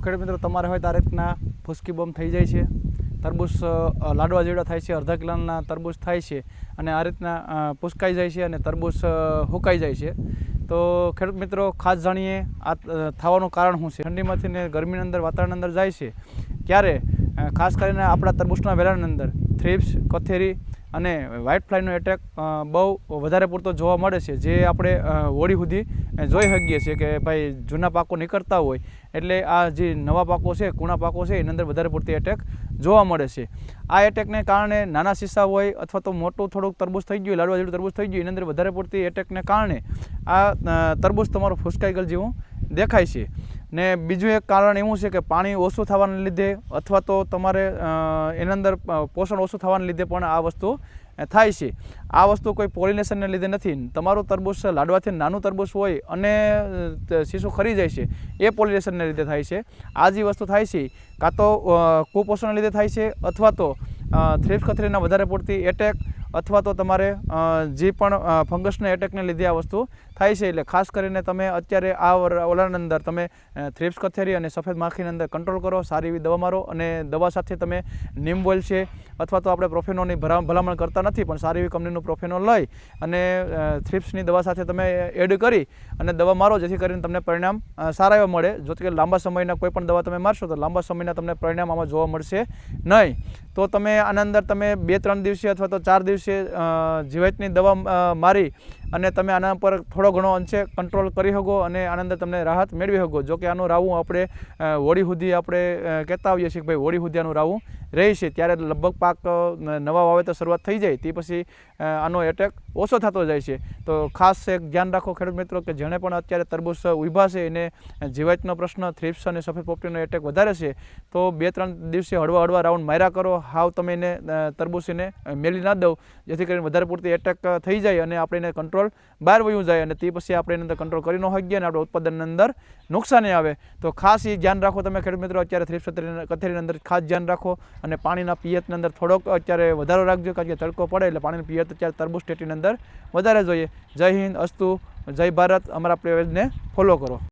ખેડૂત મિત્રો તમારે હોય તો આ રીતના ફૂસકી બોમ્બ થઈ જાય છે, તરબૂચ લાડવા જેવડા થાય છે, અડધા કિલોના તરબૂચ થાય છે અને આ રીતના પૂસકાઈ જાય છે અને તરબૂચ હુકાઈ જાય છે। તો ખેડૂત મિત્રો ખાસ જાણીએ આ થવાનું કારણ શું છે। ઠંડીમાંથી ને ગરમીની અંદર વાતાવરણ અંદર જાય છે ત્યારે ખાસ કરીને આપણા તરબૂચના વેલાની અંદર થ્રિપ્સ, કથેરી અને વ્હાઇટ ફ્લાયનો એટેક બહુ વધારે પૂરતો જોવા મળે છે, જે આપણે હોળી સુધી જોઈ શકીએ છીએ કે ભાઈ જૂના પાકો નીકળતા હોય એટલે આ જે નવા પાકો છે, કૂણા પાકો છે, એની અંદર વધારે પૂરતી એટેક જોવા મળે છે। આ એટેકને કારણે નાના શીશા હોય અથવા તો મોટું થોડુંક તરબૂચ થઈ ગયું, લાડવા જેવું તરબૂચ થઈ ગયું, એની અંદર વધારે પૂરતી એટેકને કારણે આ તરબૂચ તમારું ફૂસકાઈ ગયેલ જેવું દેખાય છે। ને બીજું એક કારણ એવું છે કે પાણી ઓછું થવાને લીધે અથવા તો તમારે એની અંદર પોષણ ઓછું થવાને લીધે પણ આ વસ્તુ થાય છે। આ વસ્તુ કોઈ પોલિનેશનને લીધે નથી। તમારું તરબૂચ લાડવાથી નાનું તરબૂચ હોય અને શીશું ખરી જાય છે એ પોલિનેશનને લીધે થાય છે। આ જે વસ્તુ થાય છે કાં તો કુપોષણને લીધે થાય છે અથવા તો થ્રિપ્સ કથેરીના વધારે પૂરતી એટેક અથવા તો તમારે જે પણ ફંગસના એટેકને લીધે આ વસ્તુ થાય છે। એટલે ખાસ કરીને તમે અત્યારે આ ઓલાની અંદર તમે થ્રિપ્સ કથેરી અને સફેદ માખીની અંદર કંટ્રોલ કરો, સારી એવી દવા મારો અને દવા સાથે તમે નીમ ઓઇલ છે અથવા તો આપણે પ્રોફેનોની ભલામણ કરતા નથી પણ સારી એવી કંપનીનું પ્રોફેનો લઈ અને થ્રિપ્સની દવા સાથે તમે એડ કરી અને દવા મારો, જેથી કરીને તમને પરિણામ સારા એવા મળે। જો કે લાંબા સમયના કોઈ પણ દવા તમે મારશો તો લાંબા સમયના તમને પરિણામ આમાં જોવા મળશે નહીં। તો તમે આના અંદર તમે 2-3 દિવસે અથવા તો 4 દિવસે જીવાતની દવા મારી અને તમે આના પર થોડો ઘણો અંશે કંટ્રોલ કરી શકો અને આના અંદર તમને રાહત મેળવી શકો। જો કે આનું રાવું આપણે હોળી સુધી આપણે કહેતા આવીએ છીએ કે ભાઈ હોળી સુધી આનું રાવું રહે છે, ત્યારે લગભગ પાક નવા વાવેતર શરૂઆત થઈ જાય તે પછી આનો એટેક ઓછો થતો જાય છે। તો ખાસ એક ધ્યાન રાખો ખેડૂત મિત્રો કે જેણે પણ અત્યારે તરબૂચ ઊભા છે એને જીવાતનો પ્રશ્ન, થ્રિપ્સ અને સફેદ પોપટીનો એટેક વધારે છે તો 2-3 દિવસે હળવા રાઉન્ડ માર્યા કરો। હાવ તમે એને તરબૂચ એને મેલી ના દો, જેથી કરીને વધારે પૂરતી એટેક થઈ જાય અને આપણે એને કંટ્રોલ બહાર વયું જાય અને તે પછી આપણે એની અંદર કંટ્રોલ કરી ન શકીએ અને આપણે ઉત્પાદનની અંદર નુકસાની આવે। તો ખાસ એ ધ્યાન રાખો તમે ખેડૂત મિત્રો અત્યારે થ્રિપ્સ કથેરીની અંદર ખાસ ધ્યાન રાખો અને પાણીના પિયતની અંદર થોડોક અત્યારે વધારો રાખજો, કારણ કે તડકો પડે એટલે પાણીનું પિયત અત્યારે તરબૂચ ટેટીની અંદર વધારે જોઈએ। જય હિન્દ, અસ્તુ, જય ભારત। અમારા પેજને ફોલો કરો।